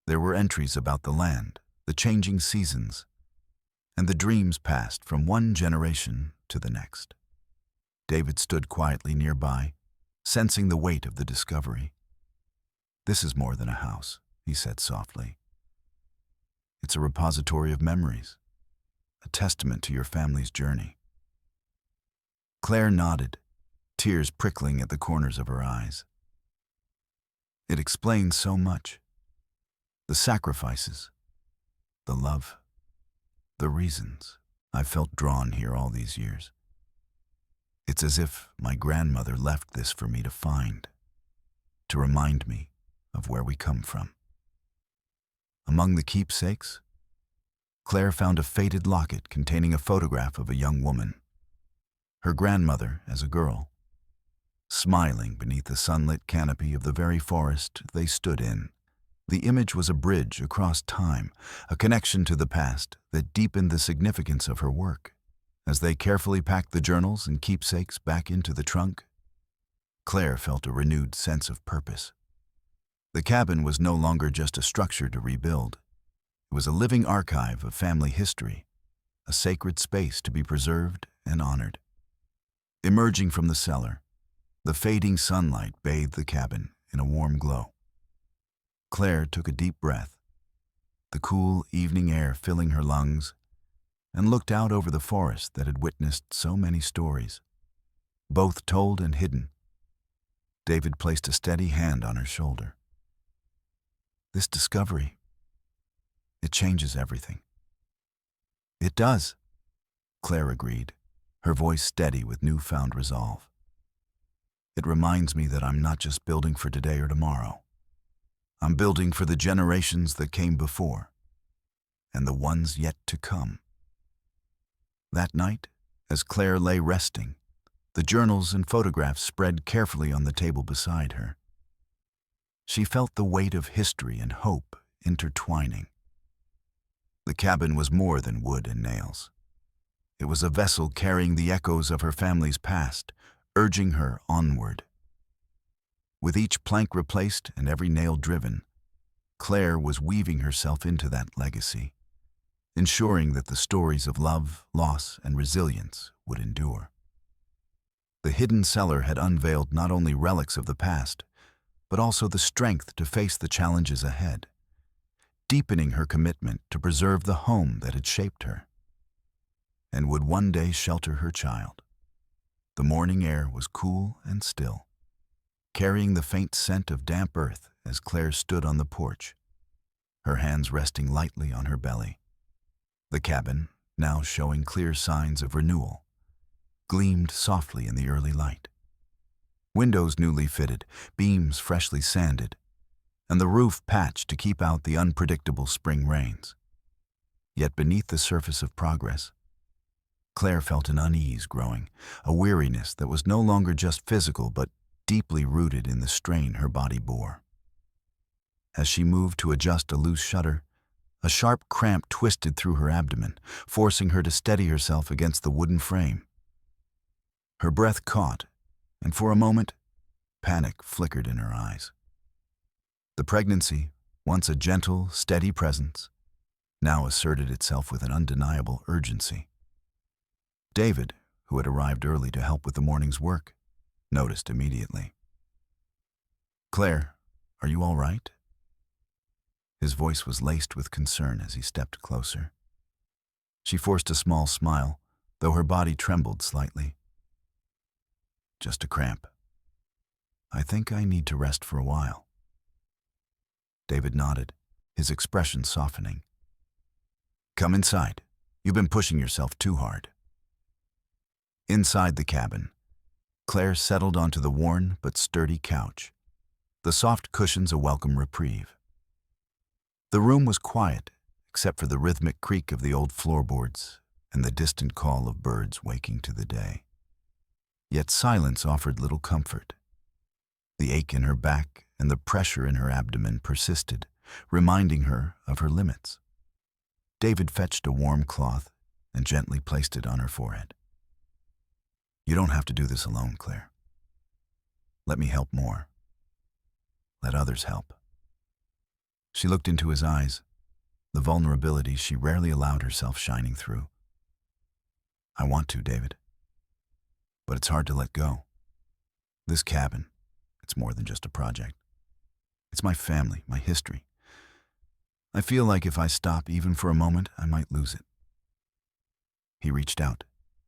There were entries about the land, the changing seasons, and the dreams passed from one generation to the next. David stood quietly nearby, sensing the weight of the discovery. "This is more than a house," he said softly. "It's a repository of memories, a testament to your family's journey." Claire nodded, tears prickling at the corners of her eyes. It explains so much. The sacrifices, the love, the reasons I've felt drawn here all these years. It's as if my grandmother left this for me to find, to remind me of where we come from. Among the keepsakes, Claire found a faded locket containing a photograph of a young woman, her grandmother as a girl, smiling beneath the sunlit canopy of the very forest they stood in. The image was a bridge across time, a connection to the past that deepened the significance of her work. As they carefully packed the journals and keepsakes back into the trunk, Claire felt a renewed sense of purpose. The cabin was no longer just a structure to rebuild. It was a living archive of family history, a sacred space to be preserved and honored. Emerging from the cellar, the fading sunlight bathed the cabin in a warm glow. Claire took a deep breath, the cool evening air filling her lungs, and looked out over the forest that had witnessed so many stories, both told and hidden. David placed a steady hand on her shoulder. "This discovery, it changes everything." "It does," Claire agreed, her voice steady with newfound resolve. "It reminds me that I'm not just building for today or tomorrow. I'm building for the generations that came before, and the ones yet to come." That night, as Claire lay resting, the journals and photographs spread carefully on the table beside her. She felt the weight of history and hope intertwining. The cabin was more than wood and nails. It was a vessel carrying the echoes of her family's past, urging her onward. With each plank replaced and every nail driven, Claire was weaving herself into that legacy, ensuring that the stories of love, loss, and resilience would endure. The hidden cellar had unveiled not only relics of the past, but also the strength to face the challenges ahead, deepening her commitment to preserve the home that had shaped her and would one day shelter her child. The morning air was cool and still, carrying the faint scent of damp earth as Claire stood on the porch, her hands resting lightly on her belly. The cabin, now showing clear signs of renewal, gleamed softly in the early light. Windows newly fitted, beams freshly sanded, and the roof patched to keep out the unpredictable spring rains. Yet beneath the surface of progress, Claire felt an unease growing, a weariness that was no longer just physical but deeply rooted in the strain her body bore. As she moved to adjust a loose shutter, a sharp cramp twisted through her abdomen, forcing her to steady herself against the wooden frame. Her breath caught, and for a moment, panic flickered in her eyes. The pregnancy, once a gentle, steady presence, now asserted itself with an undeniable urgency. David, who had arrived early to help with the morning's work, noticed immediately. "Claire, are you all right?" His voice was laced with concern as he stepped closer. She forced a small smile, though her body trembled slightly. "Just a cramp. I think I need to rest for a while." David nodded, his expression softening. "Come inside. You've been pushing yourself too hard." Inside the cabin, Claire settled onto the worn but sturdy couch, the soft cushions a welcome reprieve. The room was quiet, except for the rhythmic creak of the old floorboards and the distant call of birds waking to the day. Yet silence offered little comfort. The ache in her back and the pressure in her abdomen persisted, reminding her of her limits. David fetched a warm cloth and gently placed it on her forehead. "You don't have to do this alone, Claire. Let me help more. Let others help." She looked into his eyes, the vulnerability she rarely allowed herself shining through. "I want to, David. But it's hard to let go. This cabin, it's more than just a project. It's my family, my history. I feel like if I stop even for a moment, I might lose it." He reached out,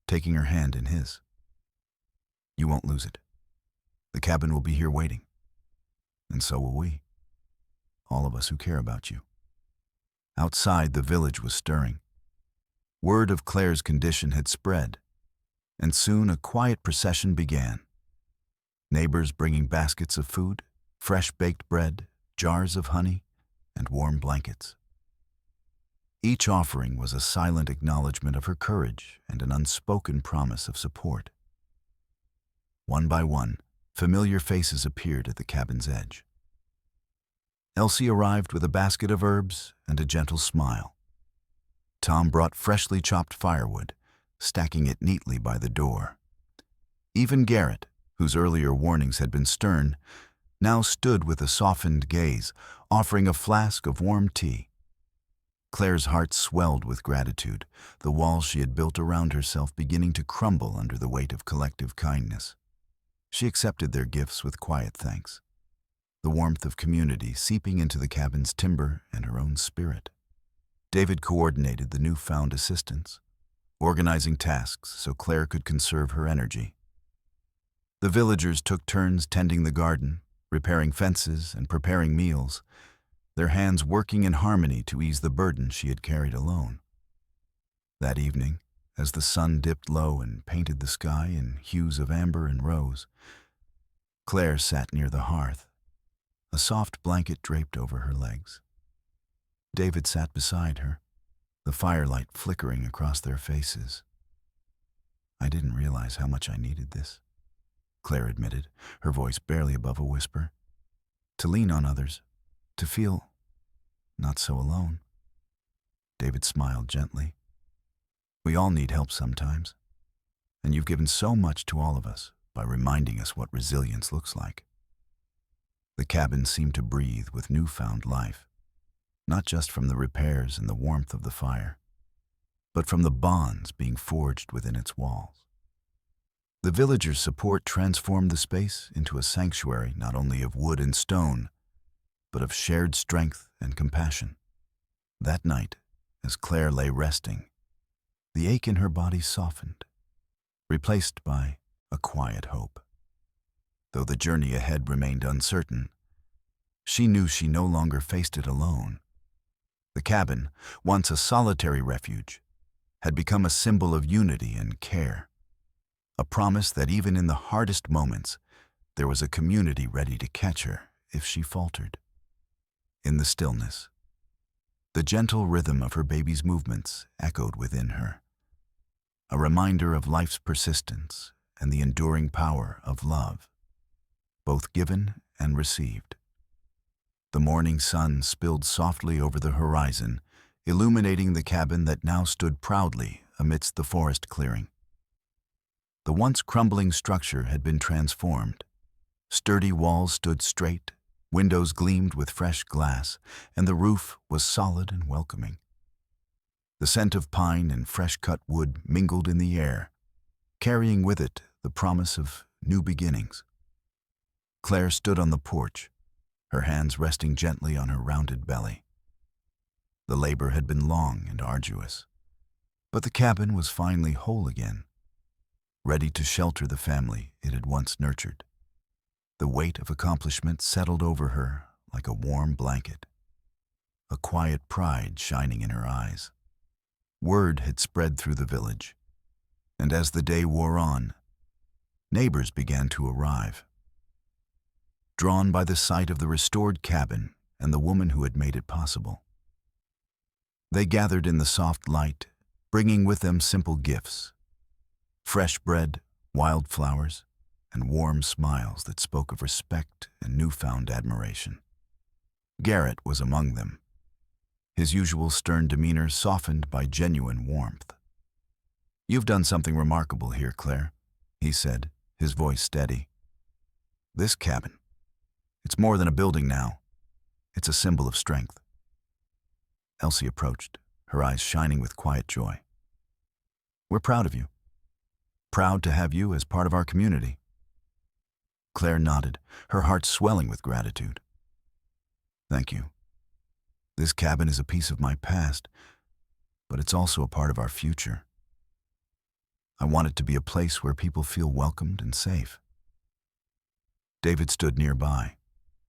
taking her hand in his. "You won't lose it. The cabin will be here waiting. And so will we. All of us who care about you." Outside, the village was stirring. Word of Claire's condition had spread, and soon a quiet procession began. Neighbors bringing baskets of food, fresh baked bread, jars of honey, and warm blankets. Each offering was a silent acknowledgement of her courage and an unspoken promise of support. One by one, familiar faces appeared at the cabin's edge. Elsie arrived with a basket of herbs and a gentle smile. Tom brought freshly chopped firewood, stacking it neatly by the door. Even Garrett, whose earlier warnings had been stern, now stood with a softened gaze, offering a flask of warm tea. Claire's heart swelled with gratitude, the walls she had built around herself beginning to crumble under the weight of collective kindness. She accepted their gifts with quiet thanks, the warmth of community seeping into the cabin's timber and her own spirit. David coordinated the newfound assistance, organizing tasks so Claire could conserve her energy. The villagers took turns tending the garden, repairing fences, and preparing meals, their hands working in harmony to ease the burden she had carried alone. That evening, as the sun dipped low and painted the sky in hues of amber and rose, Claire sat near the hearth, a soft blanket draped over her legs. David sat beside her, the firelight flickering across their faces. "I didn't realize how much I needed this," Claire admitted, her voice barely above a whisper. "To lean on others, to feel not so alone." David smiled gently. "We all need help sometimes, and you've given so much to all of us by reminding us what resilience looks like." The cabin seemed to breathe with newfound life, not just from the repairs and the warmth of the fire, but from the bonds being forged within its walls. The villagers' support transformed the space into a sanctuary not only of wood and stone, but of shared strength and compassion. That night, as Claire lay resting, the ache in her body softened, replaced by a quiet hope. Though the journey ahead remained uncertain, she knew she no longer faced it alone. The cabin, once a solitary refuge, had become a symbol of unity and care, a promise that even in the hardest moments, there was a community ready to catch her if she faltered. In the stillness, the gentle rhythm of her baby's movements echoed within her, a reminder of life's persistence and the enduring power of love, both given and received. The morning sun spilled softly over the horizon, illuminating the cabin that now stood proudly amidst the forest clearing. The once crumbling structure had been transformed. Sturdy walls stood straight, windows gleamed with fresh glass, and the roof was solid and welcoming. The scent of pine and fresh-cut wood mingled in the air, carrying with it the promise of new beginnings. Claire stood on the porch, her hands resting gently on her rounded belly. The labor had been long and arduous, but the cabin was finally whole again, ready to shelter the family it had once nurtured. The weight of accomplishment settled over her like a warm blanket, a quiet pride shining in her eyes. Word had spread through the village, and as the day wore on, neighbors began to arrive. Drawn by the sight of the restored cabin and the woman who had made it possible, they gathered in the soft light, bringing with them simple gifts: fresh bread, wildflowers, and warm smiles that spoke of respect and newfound admiration. Garrett was among them, his usual stern demeanor softened by genuine warmth. "You've done something remarkable here, Claire," he said, his voice steady. "This cabin, it's more than a building now. It's a symbol of strength." Elsie approached, her eyes shining with quiet joy. "We're proud of you. Proud to have you as part of our community." Claire nodded, her heart swelling with gratitude. "Thank you. This cabin is a piece of my past, but it's also a part of our future. I want it to be a place where people feel welcomed and safe." David stood nearby,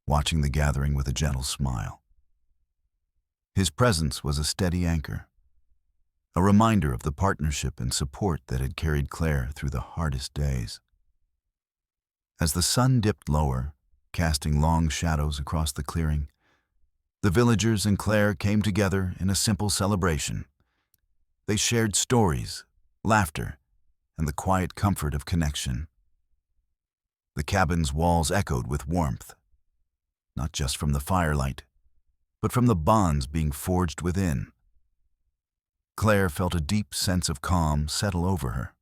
watching the gathering with a gentle smile. His presence was a steady anchor, a reminder of the partnership and support that had carried Claire through the hardest days. As the sun dipped lower, casting long shadows across the clearing, the villagers and Claire came together in a simple celebration. They shared stories, laughter, and the quiet comfort of connection. The cabin's walls echoed with warmth, not just from the firelight, but from the bonds being forged within. Claire felt a deep sense of calm settle over her.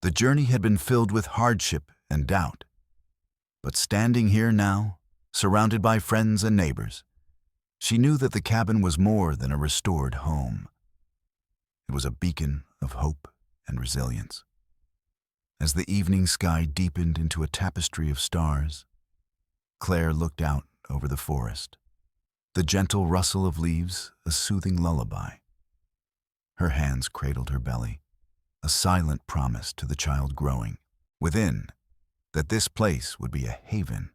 The journey had been filled with hardship and doubt, but standing here now, surrounded by friends and neighbors, she knew that the cabin was more than a restored home. It was a beacon of hope and resilience. As the evening sky deepened into a tapestry of stars, Claire looked out over the forest, the gentle rustle of leaves a soothing lullaby. Her hands cradled her belly, a silent promise to the child growing within that this place would be a haven,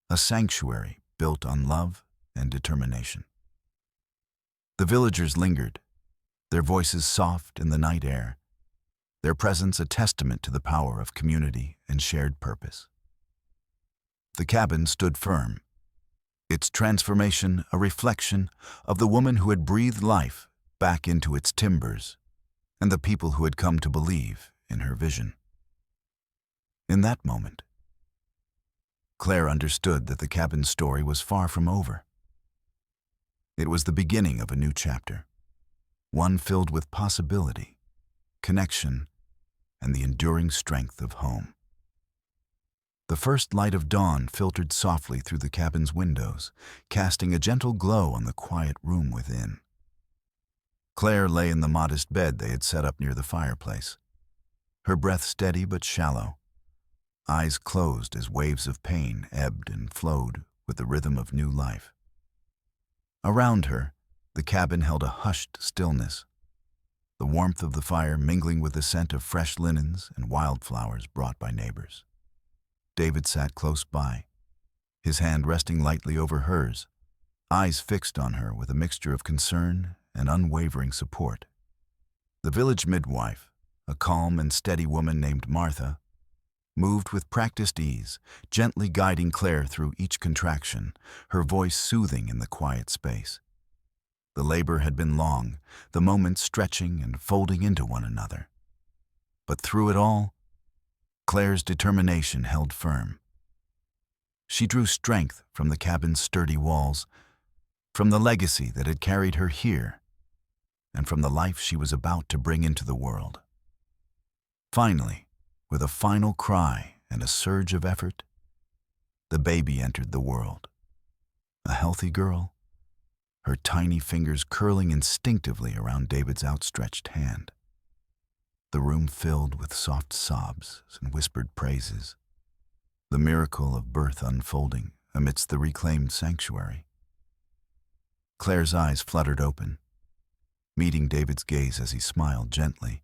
a sanctuary built on love and determination. The villagers lingered, their voices soft in the night air, their presence a testament to the power of community and shared purpose. The cabin stood firm, its transformation a reflection of the woman who had breathed life back into its timbers and the people who had come to believe in her vision. In that moment, Claire understood that the cabin's story was far from over. It was the beginning of a new chapter, one filled with possibility, connection, and the enduring strength of home. The first light of dawn filtered softly through the cabin's windows, casting a gentle glow on the quiet room within. Claire lay in the modest bed they had set up near the fireplace, her breath steady but shallow, eyes closed as waves of pain ebbed and flowed with the rhythm of new life. Around her, the cabin held a hushed stillness, the warmth of the fire mingling with the scent of fresh linens and wildflowers brought by neighbors. David sat close by, his hand resting lightly over hers, eyes fixed on her with a mixture of concern and unwavering support. The village midwife, a calm and steady woman named Martha, moved with practiced ease, gently guiding Claire through each contraction, her voice soothing in the quiet space. The labor had been long, the moments stretching and folding into one another. But through it all, Claire's determination held firm. She drew strength from the cabin's sturdy walls, from the legacy that had carried her here, and from the life she was about to bring into the world. Finally, with a final cry and a surge of effort, the baby entered the world. A healthy girl, her tiny fingers curling instinctively around David's outstretched hand. The room filled with soft sobs and whispered praises, the miracle of birth unfolding amidst the reclaimed sanctuary. Claire's eyes fluttered open, meeting David's gaze as he smiled gently,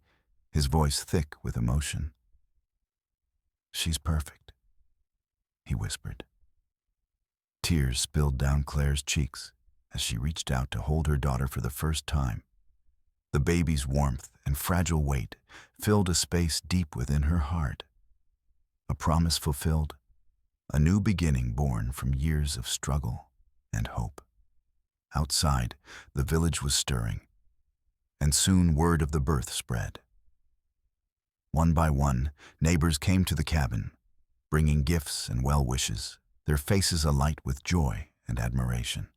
his voice thick with emotion. "She's perfect," he whispered. Tears spilled down Claire's cheeks as she reached out to hold her daughter for the first time. The baby's warmth and fragile weight filled a space deep within her heart. A promise fulfilled, a new beginning born from years of struggle and hope. Outside, the village was stirring, and soon word of the birth spread. One by one, neighbors came to the cabin, bringing gifts and well wishes, their faces alight with joy and admiration.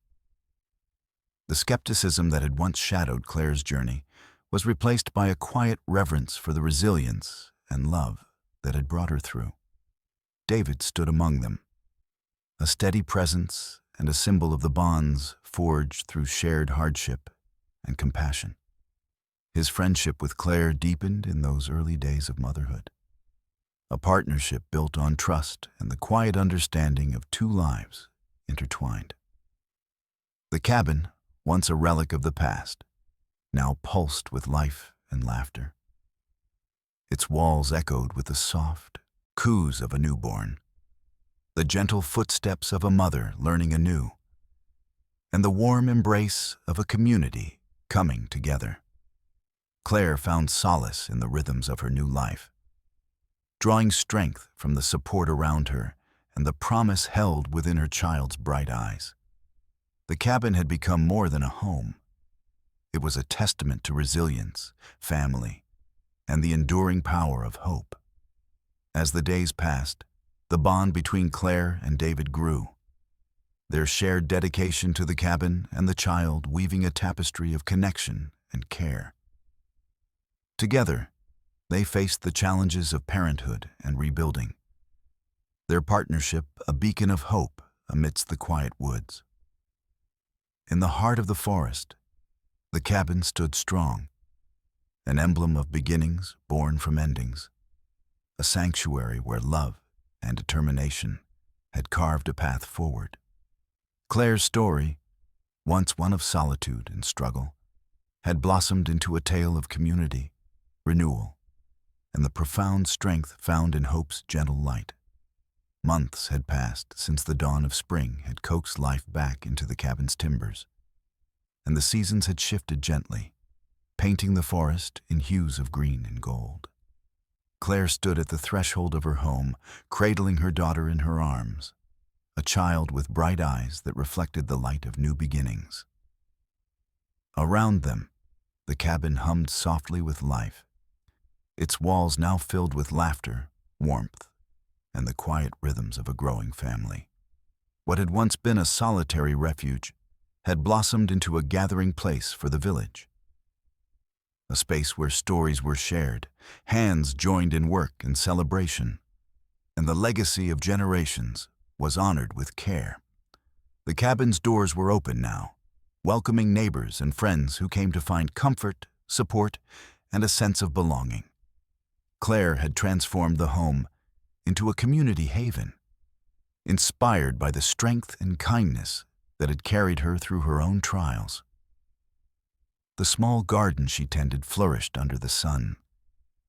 The skepticism that had once shadowed Claire's journey was replaced by a quiet reverence for the resilience and love that had brought her through. David stood among them, a steady presence and a symbol of the bonds forged through shared hardship and compassion. His friendship with Claire deepened in those early days of motherhood, a partnership built on trust and the quiet understanding of two lives intertwined. The cabin, once a relic of the past, now pulsed with life and laughter. Its walls echoed with the soft coos of a newborn, the gentle footsteps of a mother learning anew, and the warm embrace of a community coming together. Claire found solace in the rhythms of her new life, drawing strength from the support around her and the promise held within her child's bright eyes. The cabin had become more than a home. It was a testament to resilience, family, and the enduring power of hope. As the days passed, the bond between Claire and David grew, their shared dedication to the cabin and the child weaving a tapestry of connection and care. Together, they faced the challenges of parenthood and rebuilding, their partnership a beacon of hope amidst the quiet woods. In the heart of the forest, the cabin stood strong, an emblem of beginnings born from endings, a sanctuary where love and determination had carved a path forward. Claire's story, once one of solitude and struggle, had blossomed into a tale of community, renewal, and the profound strength found in hope's gentle light. Months had passed since the dawn of spring had coaxed life back into the cabin's timbers, and the seasons had shifted gently, painting the forest in hues of green and gold. Claire stood at the threshold of her home, cradling her daughter in her arms, a child with bright eyes that reflected the light of new beginnings. Around them, the cabin hummed softly with life, its walls now filled with laughter, warmth, and the quiet rhythms of a growing family. What had once been a solitary refuge had blossomed into a gathering place for the village, a space where stories were shared, hands joined in work and celebration, and the legacy of generations was honored with care. The cabin's doors were open now, welcoming neighbors and friends who came to find comfort, support, and a sense of belonging. Claire had transformed the home into a community haven, inspired by the strength and kindness that had carried her through her own trials. The small garden she tended flourished under the sun,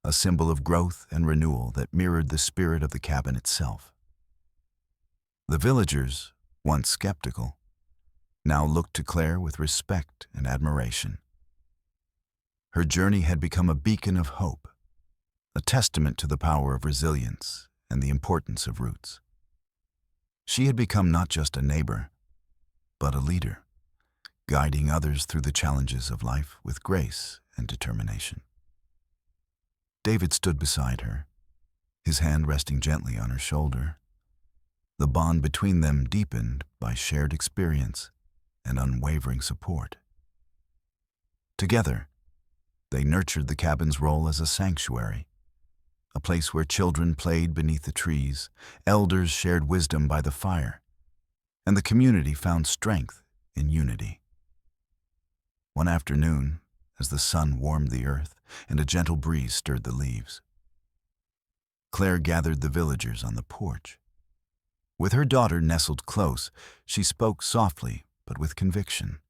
a symbol of growth and renewal that mirrored the spirit of the cabin itself. The villagers, once skeptical, now looked to Claire with respect and admiration. Her journey had become a beacon of hope, a testament to the power of resilience and the importance of roots. She had become not just a neighbor, but a leader, guiding others through the challenges of life with grace and determination. David stood beside her, his hand resting gently on her shoulder. The bond between them deepened by shared experience and unwavering support. Together, they nurtured the cabin's role as a sanctuary, a place where children played beneath the trees, elders shared wisdom by the fire, and the community found strength in unity. One afternoon, as the sun warmed the earth and a gentle breeze stirred the leaves, Claire gathered the villagers on the porch. With her daughter nestled close, she spoke softly but with conviction.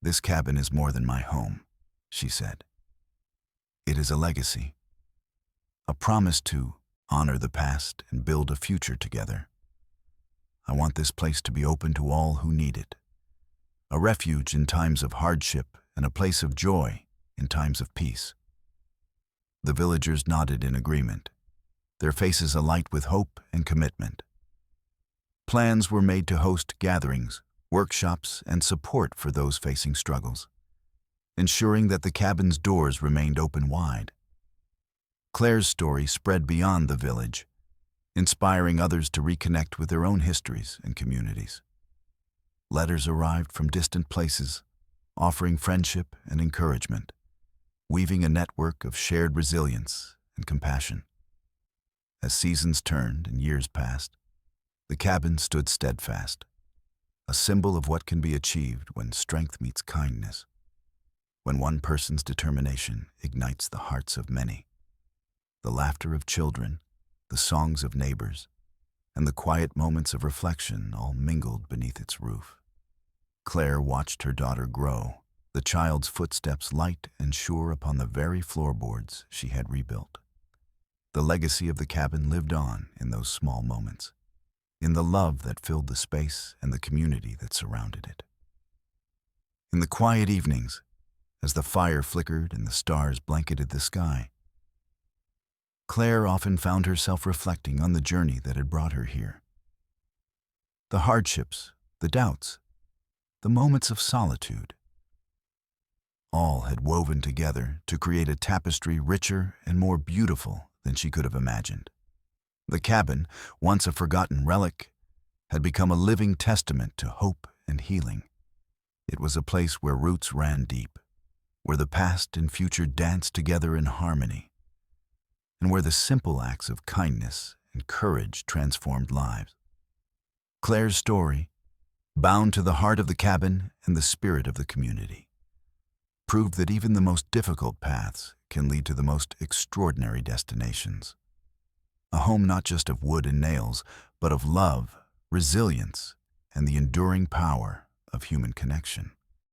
"This cabin is more than my home," she said. "It is a legacy, a promise to honor the past and build a future together. I want this place to be open to all who need it, a refuge in times of hardship and a place of joy in times of peace." The villagers nodded in agreement, their faces alight with hope and commitment. Plans were made to host gatherings, workshops, and support for those facing struggles, ensuring that the cabin's doors remained open wide. Claire's story spread beyond the village, inspiring others to reconnect with their own histories and communities. Letters arrived from distant places, offering friendship and encouragement, weaving a network of shared resilience and compassion. As seasons turned and years passed, the cabin stood steadfast, a symbol of what can be achieved when strength meets kindness, when one person's determination ignites the hearts of many. The laughter of children, the songs of neighbors, and the quiet moments of reflection all mingled beneath its roof. Claire watched her daughter grow, the child's footsteps light and sure upon the very floorboards she had rebuilt. The legacy of the cabin lived on in those small moments, in the love that filled the space and the community that surrounded it. In the quiet evenings, as the fire flickered and the stars blanketed the sky, Claire often found herself reflecting on the journey that had brought her here. The hardships, the doubts, the moments of solitude, all had woven together to create a tapestry richer and more beautiful than she could have imagined. The cabin, once a forgotten relic, had become a living testament to hope and healing. It was a place where roots ran deep, where the past and future danced together in harmony, and where the simple acts of kindness and courage transformed lives. Claire's story, bound to the heart of the cabin and the spirit of the community, proved that even the most difficult paths can lead to the most extraordinary destinations. A home not just of wood and nails, but of love, resilience, and the enduring power of human connection.